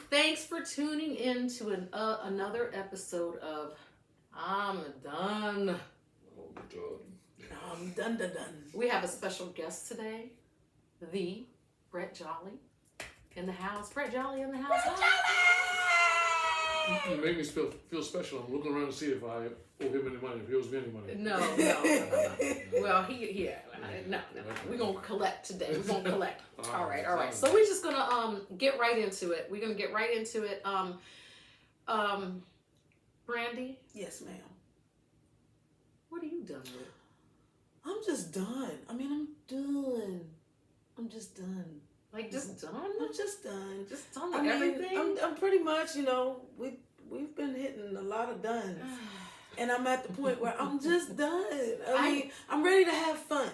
Thanks for tuning in to another episode of I'm Done. I'm done. We have a special guest today, the Brett Jolly in the house. Brett Jolly in the house. You make me feel special. I'm looking around to see if I owe him any money, if he owes me any money. No. Well, no. We're going to collect today. We're going to collect. All right. So we're just going to get right into it. We're going to get right into it. Brandy? Yes, ma'am. What are you done with? I'm just done. I'm just done. Like, just done? I'm just done. Just done with everything? I'm pretty much, we've been hitting a lot of duns. And I'm at the point where I'm just done. I'm ready to have fun.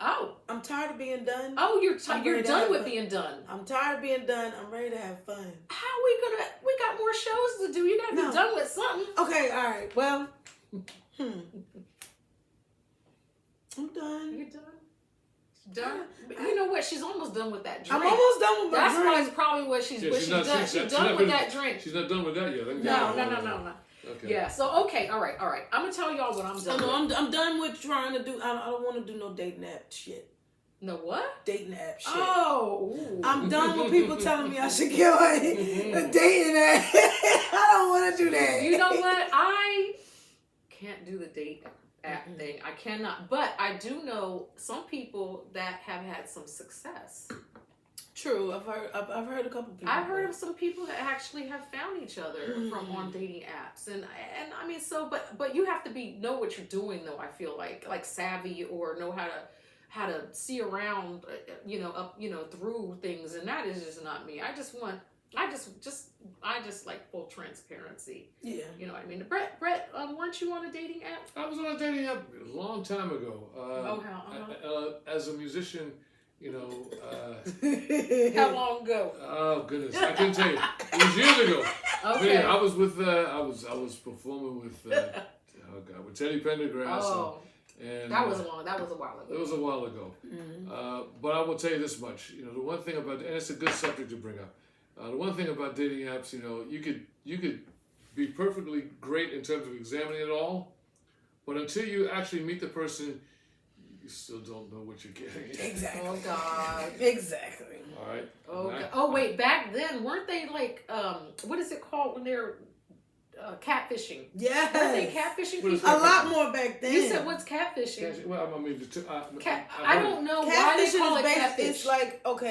Oh. I'm tired of being done. Oh, you're done with being done. I'm tired of being done. I'm ready to have fun. How are we got more shows to do. You gotta be done with something. Okay, all right. Well, I'm done. You're done? Done? You know what? She's almost done with that drink. I'm almost done with my drink. That's probably what she's done. She's done with that drink. She's not done with that yet. No. Okay. Yeah. So okay. All right. I'm gonna tell y'all what I'm done. No, I'm done with trying to do. I don't want to do no dating app shit. No what? Dating app shit. Oh. Ooh. I'm done with people telling me I should get on a dating app. I don't want to do that. You know what? I can't do the date app thing. I cannot. But I do know some people that have had some success. True. I've heard a couple people. I've heard of some people that actually have found each other from on dating apps, and I mean, so but you have to know what you're doing though. I feel like savvy or know how to see around, through things, and that is just not me. I just like full transparency. Yeah. You know what I mean? Brett, weren't you on a dating app? I was on a dating app a long time ago. As a musician. How long ago? Oh goodness, I couldn't tell you. It was years ago. Okay. Yeah, I was with I was performing with with Teddy Pendergrass. Oh, and that was a while ago. It was a while ago. Mm-hmm. But I will tell you this much. The one thing about, and it's a good subject to bring up. The one thing about dating apps, you could be perfectly great in terms of examining it all, but until you actually meet the person, you still don't know what you're getting. Exactly. Oh God. Exactly. All right. Oh God. Oh wait, back then weren't they like what is it called when they're catfishing? Yeah. Weren't they catfishing people? A lot more back then. You said what's catfishing? Well, I mean, I don't know why they call it catfish. It's like but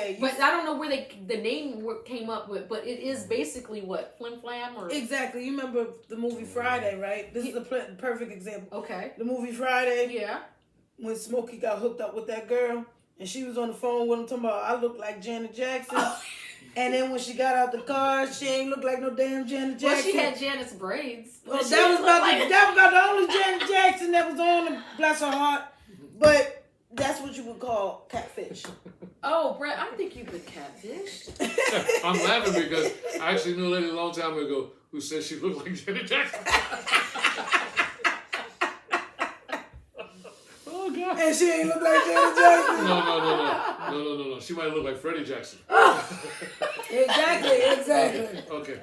I don't know where the name came up with. But it is basically what, flim flam or exactly. You remember the movie Friday, right? This is a perfect example. Okay. The movie Friday. Yeah. When Smokey got hooked up with that girl, and she was on the phone with him talking about, I look like Janet Jackson. And then when she got out the car, she ain't look like no damn Janet Jackson. Well, she had Janet's braids. Well, that was about the only Janet Jackson that was on them, bless her heart. But that's what you would call catfish. Oh, Brett, I think you've been catfished. I'm laughing because I actually knew a lady a long time ago who said she looked like Janet Jackson. And she ain't look like Janet Jackson. No. She might look like Freddie Jackson. Exactly. Okay.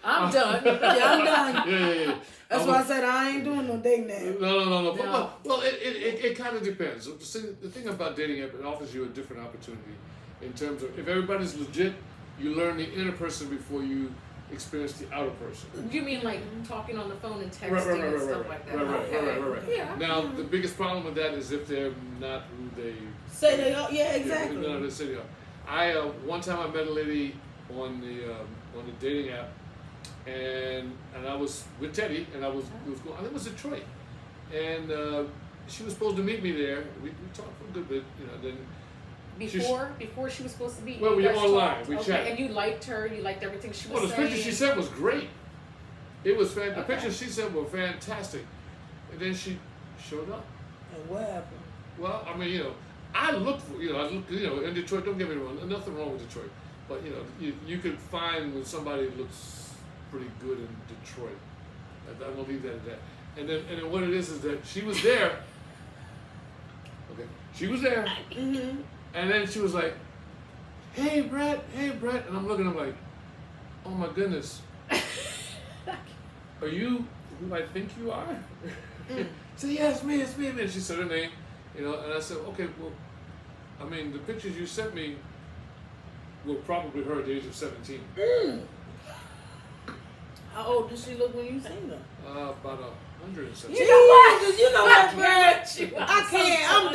I'm done. Yeah, I'm done. Yeah. That's why I said I ain't doing no dating app. No. Well, it kind of depends. The thing about dating app, it offers you a different opportunity in terms of if everybody's legit, you learn the inner person before you experience the outer person. You mean like talking on the phone and texting and stuff like that? Right. Yeah. Now, the biggest problem with that is if they're not who they say they are. Yeah, exactly. No, they say they are. One time I met a lady on the dating app, and I was with Teddy, and I think it was Detroit, and she was supposed to meet me there. We talked for a good bit, then. Before she was supposed to be. Well, we were online. We chatted. And you liked her. You liked everything she was saying. Well, the picture she sent was great. It was fantastic. The pictures she sent were fantastic. And then she showed up. And what happened? Well, I mean, I look for, in Detroit. Don't get me wrong. Nothing wrong with Detroit, but you could find when somebody looks pretty good in Detroit. I'm gonna leave that at that. And then what it is that she was there. Okay, she was there. Mm-hmm. And then she was like, hey, Brett. And I'm looking at him like, oh my goodness, are you who I think you are? She said, yeah, it's me. And she said her name, and I said, okay, well, I mean, the pictures you sent me were probably her at the age of 17. How old did she look when you seen her? About 170. You know what, Brad? I can't. I'm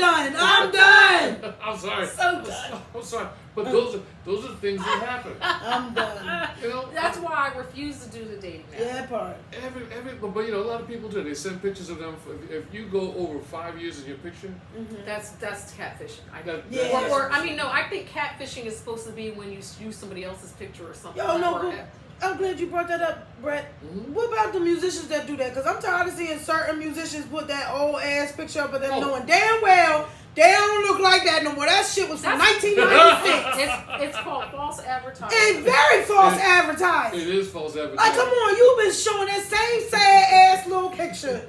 done. I'm sorry. So done. I'm sorry, but those are things that happen. I'm done. That's why I refuse to do the dating app. Yeah, part. But a lot of people do. They send pictures of them. If you go over 5 years in your picture, That's catfishing. I think catfishing is supposed to be when you use somebody else's picture or something. I'm glad you brought that up, Brett. What about the musicians that do that? Because I'm tired of seeing certain musicians put that old ass picture up of them knowing damn well they don't look like that no more. That shit was from 1996. It's called false advertising. It's very false advertising. it is false advertising. Like, come on, you've been showing that same sad ass little picture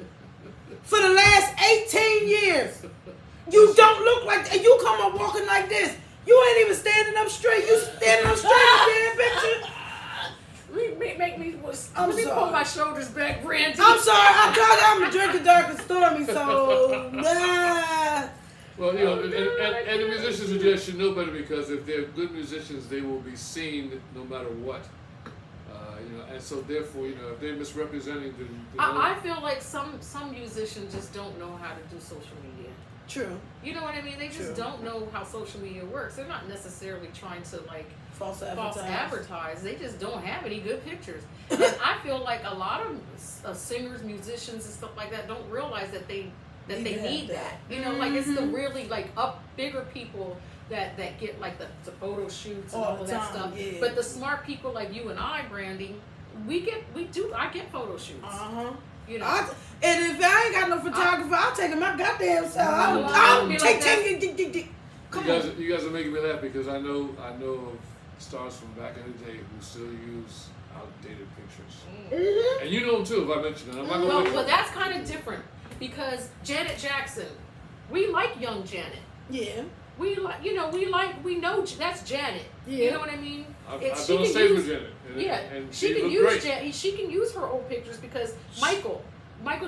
for the last 18 years. You don't look like that. You come up walking like this. You ain't even standing up straight. You standing up straight in the picture. Let me pull my shoulders back, Brandy. I'm sorry. I'm drinking dark and stormy, so Well, and the musicians who just should know better, because if they're good musicians, they will be seen no matter what. And so therefore, if they're misrepresenting I feel like some musicians just don't know how to do social media. True. You know what I mean? They just don't know how social media works. They're not necessarily trying to false advertise. They just don't have any good pictures. And I feel like a lot of singers, musicians, and stuff like that don't realize that they need that. It's the really bigger people that get the photo shoots and all of that stuff. Yeah. But the smart people like you and I, Brandy, I get photo shoots. And if I ain't got no photographer, I'll take it my goddamn self. I'll take. You guys are making me laugh because I know of stars from back in the day who still use outdated pictures. And you know them too, if I mention it. I'm not gonna but that's kind of different because Janet Jackson, we like young Janet. Yeah. We know that's Janet. Yeah. You know what I mean? I've been on stage with Janet. And she can use she can use her old pictures because Michael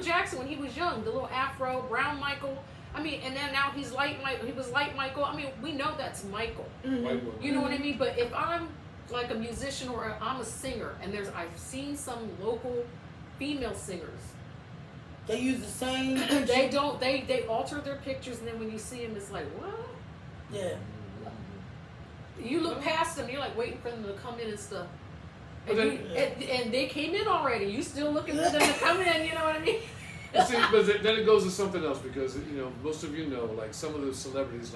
Jackson when he was young, the little afro, brown Michael. I mean, and then now he's light Michael. He was light Michael. I mean, we know that's Michael. You know what I mean? But if I'm like a musician or I'm a singer, and I've seen some local female singers. They use the same. They don't. They alter their pictures, and then when you see them, it's like what? Yeah. You look past them, you're like waiting for them to come in and stuff. And they came in already. You still looking for them to come in, you know what I mean? See, but then it goes to something else because most of like some of the celebrities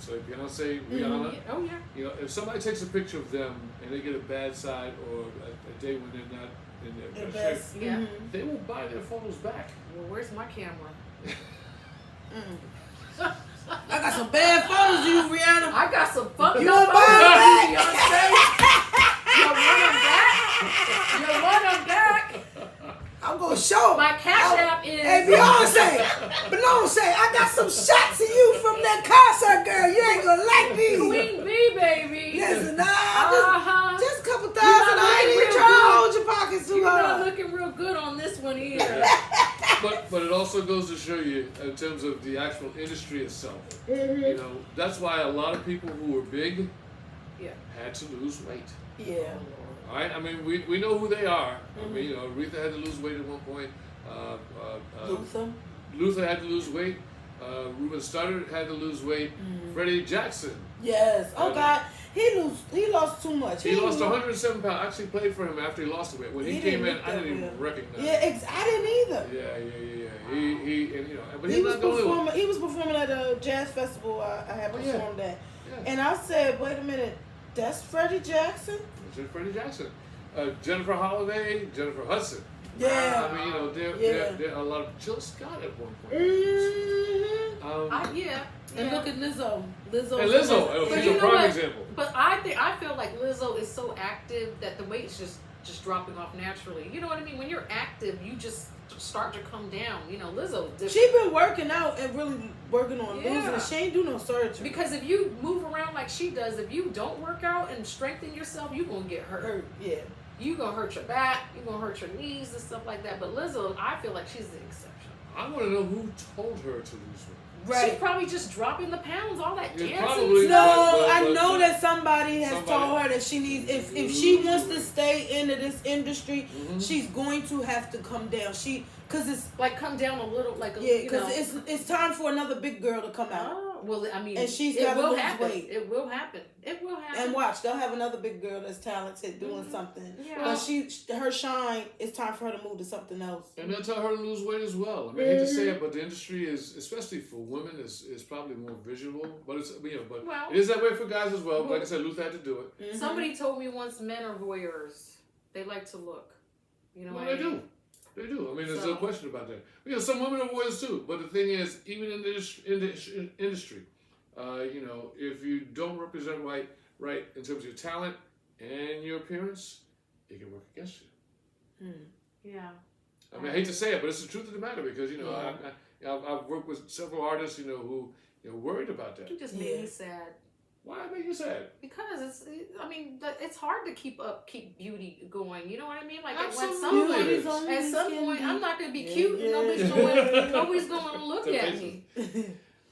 so Beyonce, Rihanna. Oh yeah. If somebody takes a picture of them and they get a bad side or a day when they're not in their best shape, they will buy their photos back. Well, where's my camera? I got some bad photos of you, Rihanna. I got some fucking You want mine back? You want them back? I'm gonna show my cash app is. Hey Beyonce, I got some shots of you from that concert, girl. You ain't gonna like these. Queen Bee, baby. Listen, just a couple thousand. I ain't even trying to hold your pockets too hard. You're not looking real good on this one either. But it also goes to show you in terms of the actual industry itself. That's why a lot of people who were big had to lose weight. Yeah. All right. I mean, we know who they are. I mean, Aretha had to lose weight at one point. Luther had to lose weight. Ruben Studdard had to lose weight. Freddie Jackson. Yes. Oh God, he lost too much. He lost 107 pounds. I actually played for him after he lost the weight. When he came in, I didn't even recognize him. Yeah, I didn't either. Yeah. But he was performing. He was performing at a jazz festival. I had performed at, and I said, "Wait a minute, that's Freddie Jackson." That's Freddie Jackson. Jennifer Holliday, Jennifer Hudson. Yeah. I mean, there are a lot of Jill Scott at one point. And look at Lizzo. She's a prime example. But I feel like Lizzo is so active that the weight's just just dropping off naturally. You know what I mean? When you're active, you just start to come down. You know, Lizzo's different. She been working out and really working on losing it. She ain't do no surgery. Because if you move around like she does, if you don't work out and strengthen yourself, you're going to get hurt. Yeah. You're going to hurt your back. You're going to hurt your knees and stuff like that. But Lizzo, I feel like she's the exception. I want to know who told her to lose weight. Right. She's probably just dropping the pounds, all that dancing. Probably, No, but I know that somebody has told her that she needs, if she wants to stay into this industry, she's going to have to come down. Because it's like come down a little, like a, yeah, because it's time for another big girl to come out. Oh, well, I mean, and she's got to lose weight. It will happen. It will happen. And watch, they'll have another big girl that's talented doing something. Yeah. But her shine, it's time for her to move to something else. And they'll tell her to lose weight as well. I mean, I hate to say it, but the industry is, especially for women, is probably more visual. But it's it is that way for guys as well. But like I said, Luther had to do it. Somebody told me once men are voyeurs. They like to look. You know well, what I they mean? do. They do. I mean, there's no question about that. You know, some women are voyeurs too. But the thing is, even in the industry, you know, if you don't represent right in terms of your talent and your appearance, it can work against you. Yeah. I mean, I hate to say it, but it's the truth of the matter because, you know, I've worked with several artists, you know, who worried about that. You just made me sad. Why make you sad? Because it's hard to keep beauty going. You know what I mean? Like Absolutely. at some point, I'm not gonna be cute, and nobody's going to look at me.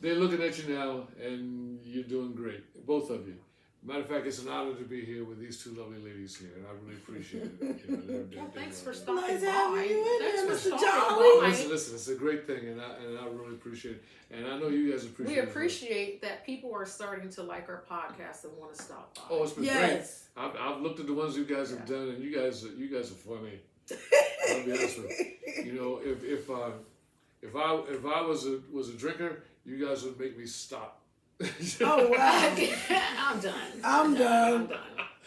They're looking at you now, and you're doing great, both of you. Matter of fact, it's an honor to be here with these two lovely ladies here, and I really appreciate it. You know, well, thanks for stopping Nice by. having you in there, Thanks for Mr. stopping Jolly. by. Listen, it's a great thing, and I really appreciate it. And I know you guys appreciate it. We appreciate that people are starting to like our podcast and want to stop by. Oh, it's been great. I've looked at the ones you guys have done, and you guys are funny. I'll be honest with you. You know, if I was a drinker, you guys would make me stop. Oh wow! I'm done. I'm done.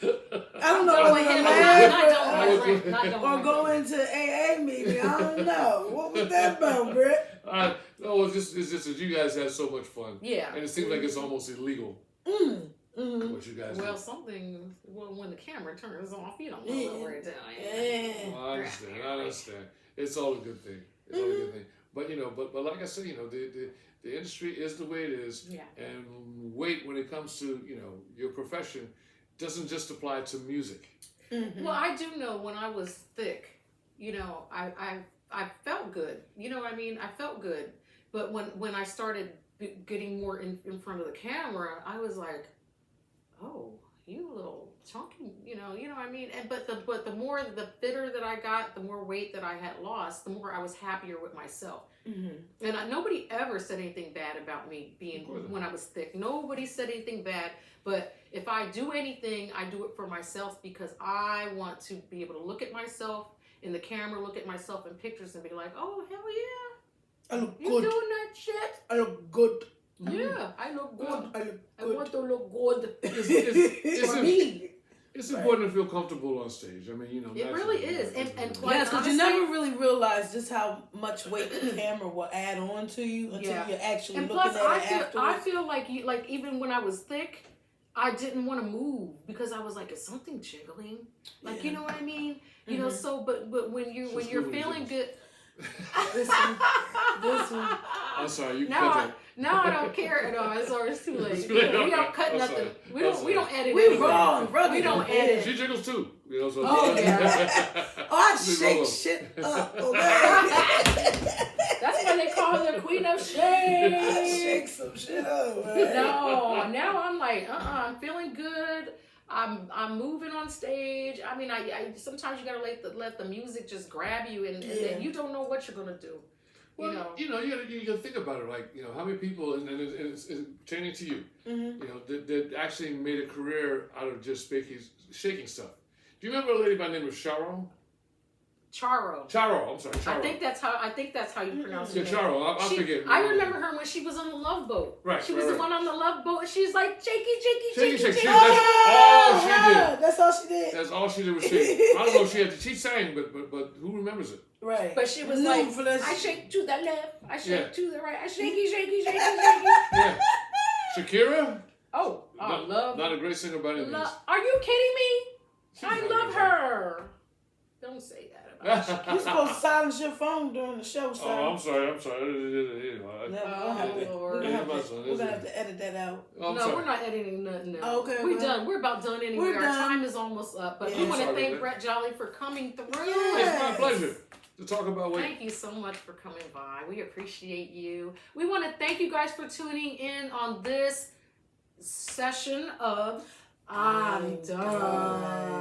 I don't know Not whether to laugh or go into AA meeting. I don't know. What was that about, Britt? No, it's just that you guys have so much fun. Yeah. And it seems like it's almost illegal. What you guys do. Well, when the camera turns off, you don't know what we're doing. Well, I understand. It's all a good thing. It's all a good thing. But, you know, but like I said, you know, the industry is the way it is. Yeah. And weight, when it comes to, you know, your profession, doesn't just apply to music. Well, I do know when I was thick, you know, I felt good. You know what I mean? I felt good. But when I started getting more in front of the camera, I was like, oh, you a little chunky, you know what I mean? And but the more the fitter that I got, the more weight that I had lost, the more I was happier with myself. And nobody ever said anything bad about me being when I was thick. Nobody said anything bad. But if I do anything, I do it for myself because I want to be able to look at myself in the camera, look at myself in pictures, and be like, oh hell yeah, I look you good. doing that shit? I look good. Yeah, I look good. I look good. I want to look good. It's for me. It's important to feel comfortable on stage. I mean, you know. It really is. And quite yes, because honestly, you never really realize just how much weight the camera will add on to you until you're actually looking at it afterwards. I feel like even when I was thick, I didn't want to move because I was like, is something jiggling? Like, you know what I mean? You know, so but when you're feeling good. This one. I'm sorry, you now I don't care at all. It's too late. We don't cut nothing. We don't edit. We wrong. We don't edit. She jiggles too. You know, so I shake shit up. Okay. That's why they call her the queen of shake. I shake some shit up. Man. No, now I'm like, I'm feeling good. I'm moving on stage. I mean, I sometimes you gotta let the music just grab you, and then you don't know what you're gonna do. Well, you gotta think about it. Like, you know, how many people, and it's pertaining to you, you know, that actually made a career out of just shaking stuff. Do you remember a lady by the name of Charo? Charo. I'm sorry, Charo. I think that's how you pronounce it. Yeah, Charo. I forget. I remember her when she was on the Love Boat. Right. She was the one on the Love Boat. She's like shaky. That's all she did. That's all she did. That's all she did was shake. I don't know if she had. She sang, but who remembers it? Right. But she was like, I shake to the left, I shake to the right, I shaky. Yeah. Shakira. Oh, I love. Not a great singer by any means. Are you kidding me? I love her. Don't say that about you. You're supposed to silence your phone during the show, sir. Oh, I'm sorry. No, we're Lord. gonna have to edit that out. I'm No, sorry. we're not editing nothing now. Okay, We're well, done. We're about done anyway. we're Our done. time is almost up. But Yeah. we want to Sorry, thank man. Brett Jolly for coming through. It's my pleasure to talk about weight. Thank you so much for coming by. We appreciate you. We want to thank you guys for tuning in on this session of I'm Done.